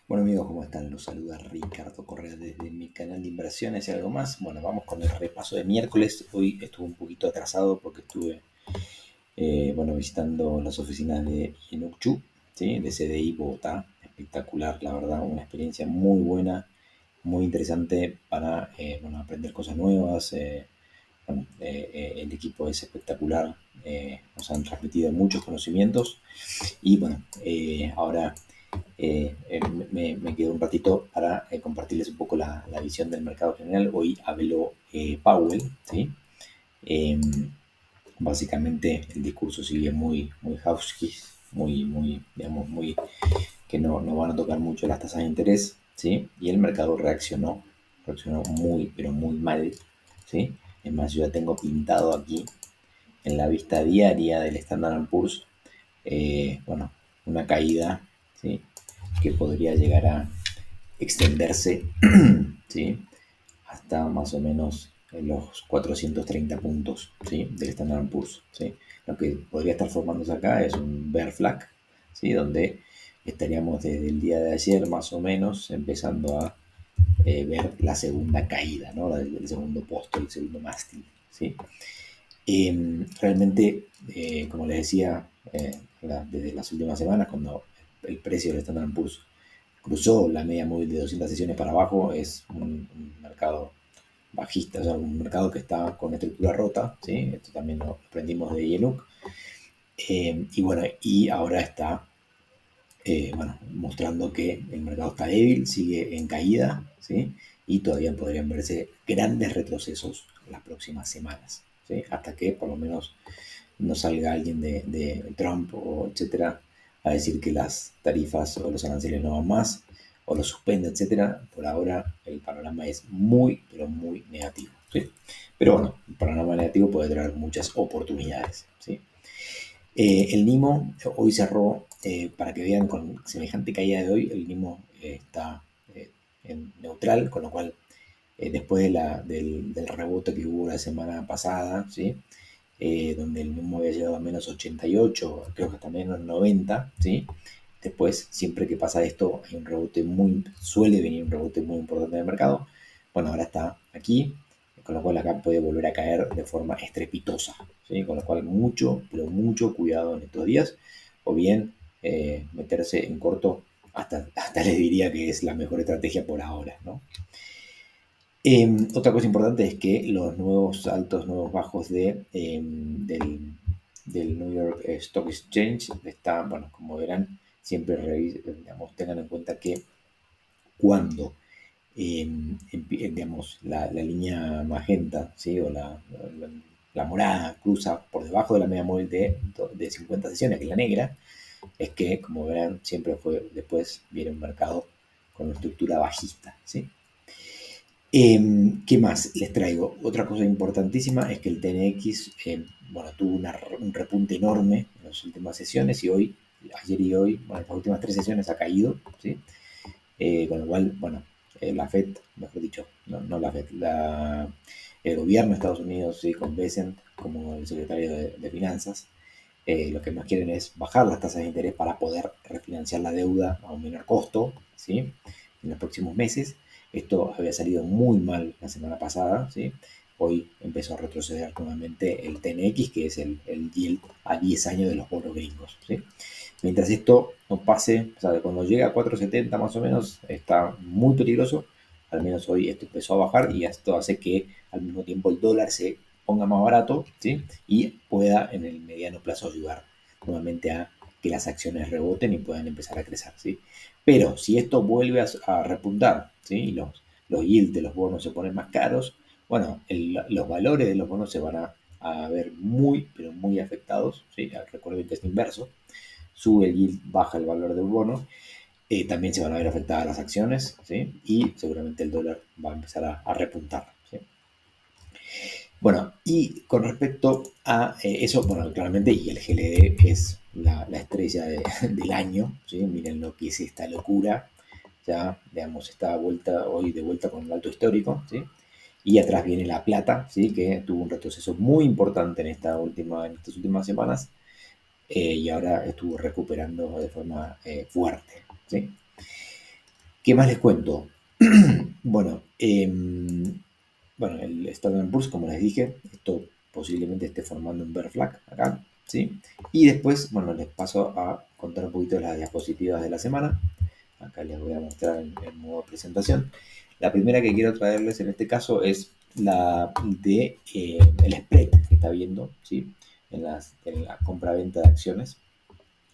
Bueno amigos, ¿cómo están? Los saluda Ricardo Correa desde mi canal de inversiones y algo más. Bueno, vamos con el repaso de miércoles. Hoy estuve un poquito atrasado porque estuve visitando las oficinas de Inukchu, ¿sí? De CDI Bogotá. Espectacular, la verdad, una experiencia muy buena, muy interesante para aprender cosas nuevas. El equipo es espectacular, nos han transmitido muchos conocimientos y ahora me quedo un ratito para compartirles un poco la visión del mercado general. Hoy habló Powell, ¿sí? Eh, Básicamente el discurso sigue muy hawkish, digamos, muy que no van a tocar mucho las tasas de interés, ¿sí? Y el mercado reaccionó muy, pero muy mal, ¿sí? Es más, yo ya tengo pintado aquí en la vista diaria del Standard Poor's, bueno, una caída, ¿sí? Que podría llegar a extenderse, ¿sí? Hasta más o menos en los 430 puntos, ¿sí? Del Standard Poor's, ¿sí? Lo que podría estar formándose acá es un bear flag, ¿sí? Donde estaríamos desde el día de ayer más o menos empezando a ver la segunda caída, ¿no? El segundo posto, el segundo mástil, ¿sí? Realmente, como les decía, desde las últimas semanas, cuando el precio del Standard Poor's cruzó la media móvil de 200 sesiones para abajo, es un mercado bajista, o sea, un mercado que está con estructura rota, ¿sí? Esto también lo aprendimos de Yenuk. Y ahora está mostrando que el mercado está débil, sigue en caída, ¿sí? Y todavía podrían verse grandes retrocesos en las próximas semanas, ¿sí? Hasta que por lo menos no salga alguien de Trump o etcétera a decir que las tarifas o los aranceles no van más o los suspende, etcétera. Por ahora el panorama es muy, pero muy negativo, ¿sí? Pero bueno, el panorama negativo puede traer muchas oportunidades, ¿sí? El Nimo hoy cerró, para que vean con semejante caída de hoy, el Nimo está en neutral, con lo cual después del rebote que hubo la semana pasada, ¿sí? Donde el mismo había llegado a menos 88, creo que hasta menos 90, ¿sí? Después, siempre que pasa esto, hay un rebote suele venir un rebote muy importante del mercado. Bueno, ahora está aquí, con lo cual acá puede volver a caer de forma estrepitosa, ¿sí? Con lo cual mucho, pero mucho cuidado en estos días, o bien meterse en corto, hasta les diría que es la mejor estrategia por ahora, ¿no? Otra cosa importante es que los nuevos altos, nuevos bajos del New York Stock Exchange está, bueno, como verán, siempre digamos, tengan en cuenta que cuando digamos, la línea magenta, ¿sí? O la morada cruza por debajo de la media móvil de 50 sesiones, que es la negra, es que, como verán, después viene un mercado con una estructura bajista, ¿sí? ¿Qué más les traigo? Otra cosa importantísima es que el TNX tuvo un repunte enorme en las últimas sesiones y ayer y hoy, bueno, las últimas tres sesiones ha caído, ¿sí? Con lo cual, la Fed, mejor dicho, no la Fed, el gobierno de Estados Unidos, ¿sí? Con Bessent como el secretario de Finanzas, lo que más quieren es bajar las tasas de interés para poder refinanciar la deuda a un menor costo, ¿sí? En los próximos meses. Esto había salido muy mal la semana pasada, ¿sí? Hoy empezó a retroceder nuevamente el TNX, que es el yield a 10 años de los bonos gringos, ¿sí? Mientras esto no pase, o sea, cuando llega a 4,70 más o menos, está muy peligroso. Al menos hoy esto empezó a bajar y esto hace que al mismo tiempo el dólar se ponga más barato, ¿sí? Y pueda en el mediano plazo ayudar nuevamente a que las acciones reboten y puedan empezar a crecer, ¿sí? Pero si esto vuelve a repuntar, ¿sí? Y los yields de los bonos se ponen más caros, bueno, los valores de los bonos se van a ver muy, pero muy afectados, ¿sí? Recuerden que es inverso, sube el yield, baja el valor del bono, también se van a ver afectadas las acciones, ¿sí? Y seguramente el dólar va a empezar a repuntar, ¿sí? Bueno, y con respecto a eso, bueno, claramente, y el GLD es la estrella del año, ¿sí? Miren lo que es esta locura, ya, digamos, está hoy de vuelta con el alto histórico, ¿sí? Y atrás viene la plata, ¿sí? Que tuvo un retroceso muy importante en estas últimas semanas, y ahora estuvo recuperando de forma fuerte, ¿sí? ¿Qué más les cuento? Bueno, bueno, el Standard Poor's, como les dije, esto posiblemente esté formando un bear flag acá, ¿sí? Y después, bueno, les paso a contar un poquito de las diapositivas de la semana. Acá les voy a mostrar en modo presentación. La primera que quiero traerles en este caso es la de el spread que está viendo, ¿sí? En la compra-venta de acciones.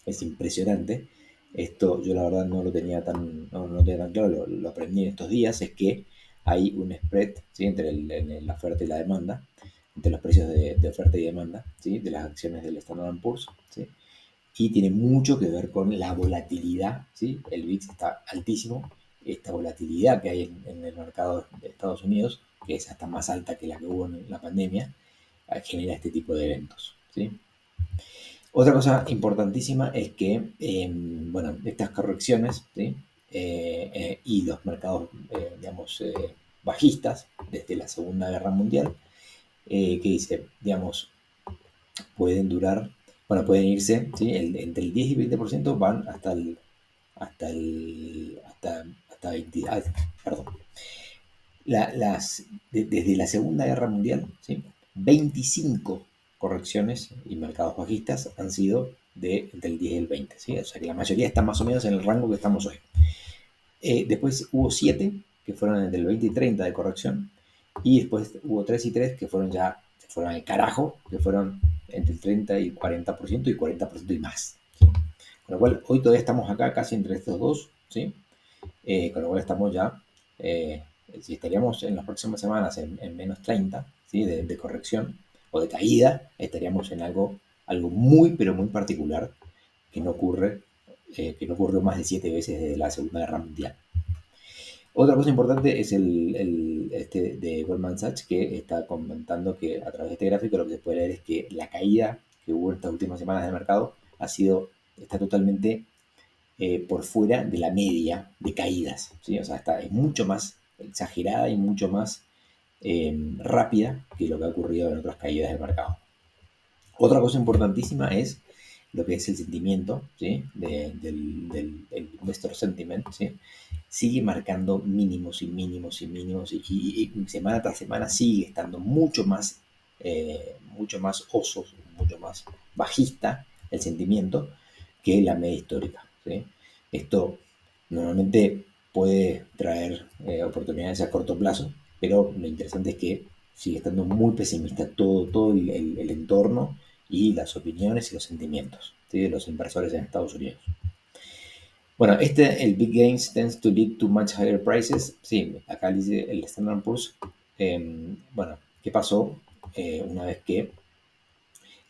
Es impresionante. Esto yo la verdad no lo tenía no tenía tan claro, lo aprendí en estos días, es que hay un spread, ¿sí? Entre la oferta y la demanda, entre los precios de oferta y demanda, ¿sí? De las acciones del Standard Poor's, ¿sí? Y tiene mucho que ver con la volatilidad, ¿sí? El VIX está altísimo, esta volatilidad que hay en el mercado de Estados Unidos, que es hasta más alta que la que hubo en la pandemia, genera este tipo de eventos, ¿sí? Otra cosa importantísima es que, bueno, estas correcciones, ¿sí? Y los mercados, digamos, bajistas desde la Segunda Guerra Mundial, que dice, digamos, pueden durar, bueno, pueden irse, ¿sí? Entre el 10 y 20% van hasta 20, perdón, desde la Segunda Guerra Mundial, ¿sí? 25 correcciones y mercados bajistas han sido entre el 10 y el 20, ¿sí? O sea que la mayoría están más o menos en el rango que estamos hoy. Después hubo 7 que fueron entre el 20 y 30 de corrección, y después hubo 3 y 3 que se fueron al carajo, que fueron entre el 30 y el 40% y 40% y más. ¿Sí? Con lo cual, hoy todavía estamos acá casi entre estos dos, ¿sí? Con lo cual estamos ya, si estaríamos en las próximas semanas en menos 30, ¿sí? De corrección o de caída, estaríamos en algo muy, pero muy particular que no que no ocurrió más de 7 veces desde la Segunda Guerra Mundial. Otra cosa importante es este de Goldman Sachs, que está comentando que a través de este gráfico lo que se puede leer es que la caída que hubo en estas últimas semanas del mercado está totalmente por fuera de la media de caídas, ¿sí? O sea, es mucho más exagerada y mucho más rápida que lo que ha ocurrido en otras caídas del mercado. Otra cosa importantísima es lo que es el sentimiento, ¿sí? Del investor sentiment, ¿sí? Sigue marcando mínimos y mínimos y mínimos y semana tras semana sigue estando mucho más osos, mucho más bajista el sentimiento que la media histórica, ¿sí? Esto normalmente puede traer oportunidades a corto plazo, pero lo interesante es que sigue estando muy pesimista todo el entorno y las opiniones y los sentimientos, ¿sí? De los inversores en Estados Unidos. Bueno, el big gains tends to lead to much higher prices. Sí, acá dice el Standard Poor's. Bueno, ¿qué pasó una vez que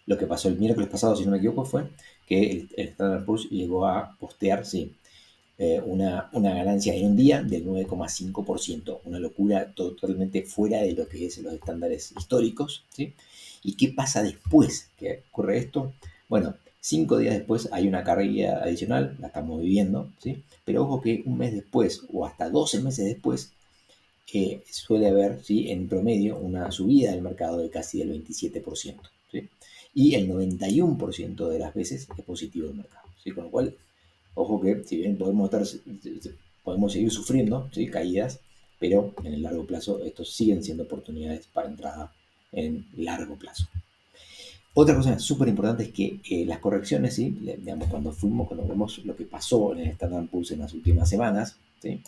lo que pasó el miércoles pasado, si no me equivoco, fue que el Standard Poor's llegó a postear, sí, una ganancia en un día del 9,5%, una locura totalmente fuera de lo que es los estándares históricos, ¿sí? ¿Y qué pasa después que ocurre esto? Bueno, 5 días después hay una carrera adicional, la estamos viviendo, ¿sí? Pero ojo que un mes después o hasta 12 meses después suele haber, ¿sí? En promedio una subida del mercado de casi el 27%, ¿sí? Y el 91% de las veces es positivo el mercado, ¿sí? Con lo cual, ojo que si bien podemos seguir sufriendo, ¿sí? Caídas, pero en el largo plazo estos siguen siendo oportunidades para entrada en largo plazo. Otra cosa súper importante es que las correcciones, ¿sí? Digamos, cuando vemos lo que pasó en el Standard Poor's en las últimas semanas, ¿sí?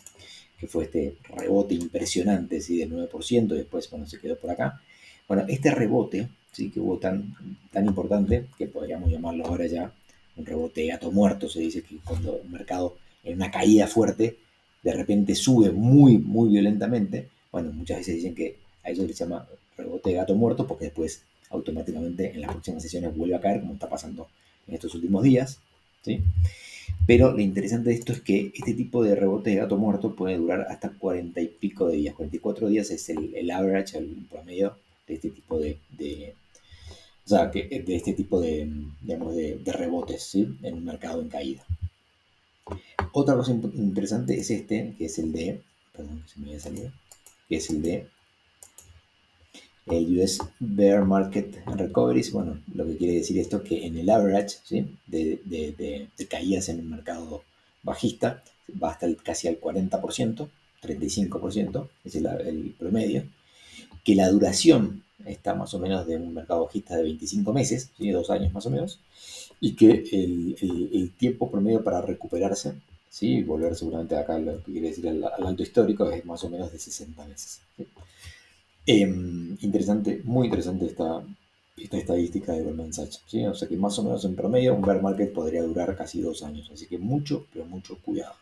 Que fue este rebote impresionante, ¿sí? Del 9%, después cuando se quedó por acá. Bueno, este rebote, ¿sí? Que hubo tan importante, que podríamos llamarlo ahora ya un rebote de gato muerto, se dice que cuando el mercado en una caída fuerte, de repente sube muy violentamente. Bueno, muchas veces dicen que a eso se llama rebote de gato muerto, porque después automáticamente en las próximas sesiones vuelve a caer, como está pasando en estos últimos días, ¿sí? Pero lo interesante de esto es que este tipo de rebote de gato muerto puede durar hasta 40 y pico de días. 44 días es el average, el promedio de este tipo o sea, de este tipo digamos, de rebotes, ¿sí? En un mercado en caída. Otra cosa interesante es que es el de, perdón, que se me había salido, que es el de el US Bear Market Recoveries. Bueno, lo que quiere decir esto es que en el average, ¿sí? de caídas en el mercado bajista, va hasta casi al 40%, 35%, es el promedio, que la duración está más o menos de un mercado bajista de 25 meses, ¿sí? 2 años más o menos, y que el tiempo promedio para recuperarse, ¿sí? Volver seguramente acá lo que quiere decir al alto histórico es más o menos de 60 meses. ¿Sí? Interesante, muy interesante esta estadística de Goldman Sachs, ¿sí? O sea que más o menos en promedio un bear market podría durar casi 2 años, así que mucho, pero mucho cuidado.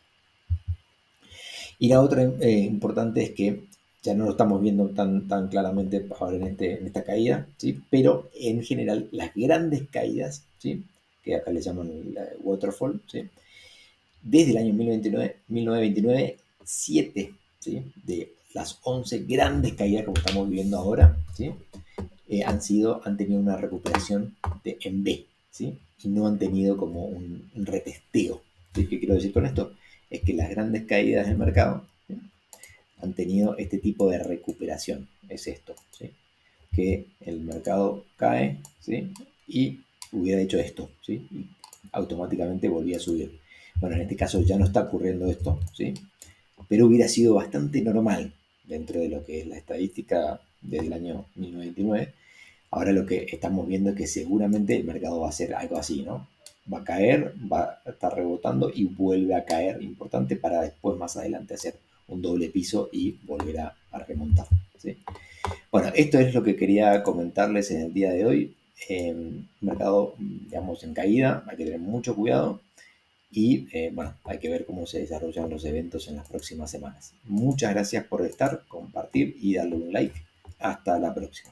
Y la otra importante es que ya no lo estamos viendo tan claramente ahora en esta caída, ¿sí? Pero en general las grandes caídas, ¿sí? Que acá le llaman la waterfall, ¿sí? Desde el año 1929, 7, ¿sí? De las 11 grandes caídas como estamos viviendo ahora, ¿sí? Han tenido una recuperación en B, ¿sí? Y no han tenido como un retesteo. ¿Sí? ¿Qué quiero decir con esto? Es que las grandes caídas del mercado, ¿sí? Han tenido este tipo de recuperación. Es esto, ¿sí? Que el mercado cae, ¿sí? Y hubiera hecho esto, ¿sí? Y automáticamente volvía a subir. Bueno, en este caso ya no está ocurriendo esto, ¿sí? Pero hubiera sido bastante normal dentro de lo que es la estadística del año 1929. Ahora lo que estamos viendo es que seguramente el mercado va a hacer algo así, ¿no? Va a caer, va a estar rebotando y vuelve a caer, importante, para después más adelante hacer un doble piso y volver a remontar, ¿sí? Bueno, esto es lo que quería comentarles en el día de hoy. Mercado, digamos, en caída, hay que tener mucho cuidado y, bueno, hay que ver cómo se desarrollan los eventos en las próximas semanas. Muchas gracias por estar, compartir y darle un like. Hasta la próxima.